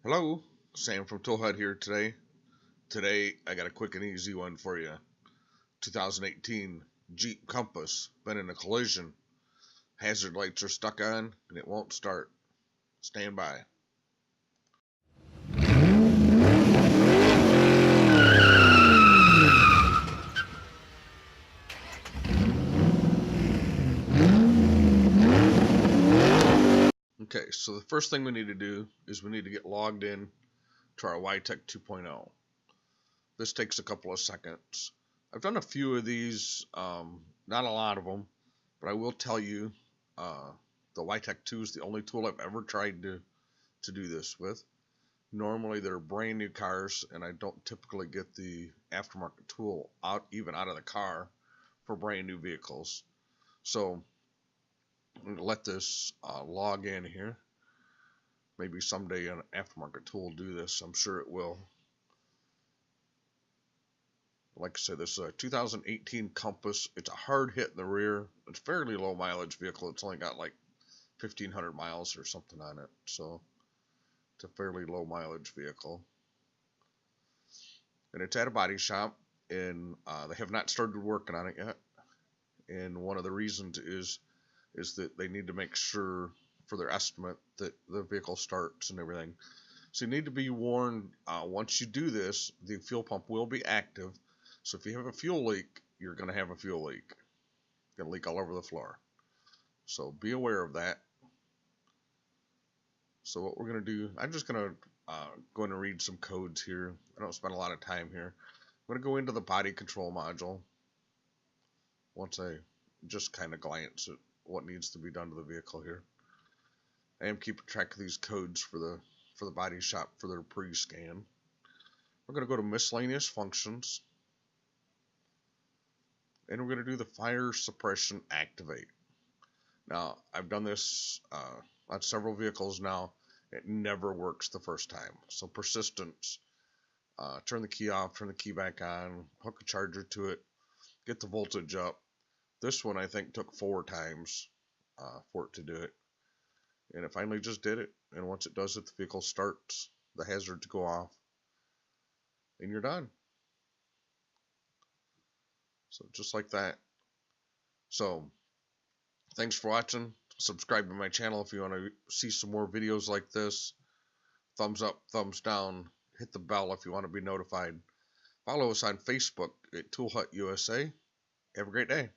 Hello, Sam from Tool Hut here today. Today I got a quick and easy one for you. 2018 Jeep Compass been in a collision. Hazard lights are stuck on and it won't start. Stand by. Okay, so the first thing we need to do is we need to get logged in to our YTech 2.0. This takes a couple of seconds. I've done a few of these, not a lot of them, but I will tell you the YTech 2 is the only tool I've ever tried to do this with. Normally they're brand new cars, and I don't typically get the aftermarket tool out of the car for brand new vehicles. So I'm going to let this log in here. Maybe someday an aftermarket tool will do this. I'm sure it will. Like I said, this is a 2018 Compass. It's a hard hit in the rear. It's a fairly low mileage vehicle. It's only got like 1,500 miles or something on it. So it's a fairly low mileage vehicle. And it's at a body shop, and they have not started working on it yet. And one of the reasons is that they need to make sure for their estimate that the vehicle starts and everything. So you need to be warned, once you do this, the fuel pump will be active. So if you have a fuel leak, you're going to have a fuel leak. It's going to leak all over the floor. So be aware of that. So what we're going to do, I'm just going to go in and read some codes here. I don't spend a lot of time here. I'm going to go into the body control module. Once I just kind of glance at what needs to be done to the vehicle here. I am keeping track of these codes for the body shop for their pre-scan. We're going to go to miscellaneous functions, and we're going to do the fire suppression activate. Now I've done this on several vehicles now. It never works the first time. So persistence, turn the key off, turn the key back on, hook a charger to it, get the voltage up. This one I think took 4 times for it to do it. And it finally just did it. And once it does it, the vehicle starts, the hazards go off, and you're done. So just like that. So thanks for watching. Subscribe to my channel if you want to see some more videos like this. Thumbs up, thumbs down. Hit the bell if you want to be notified. Follow us on Facebook at Tool Hut USA. Have a great day.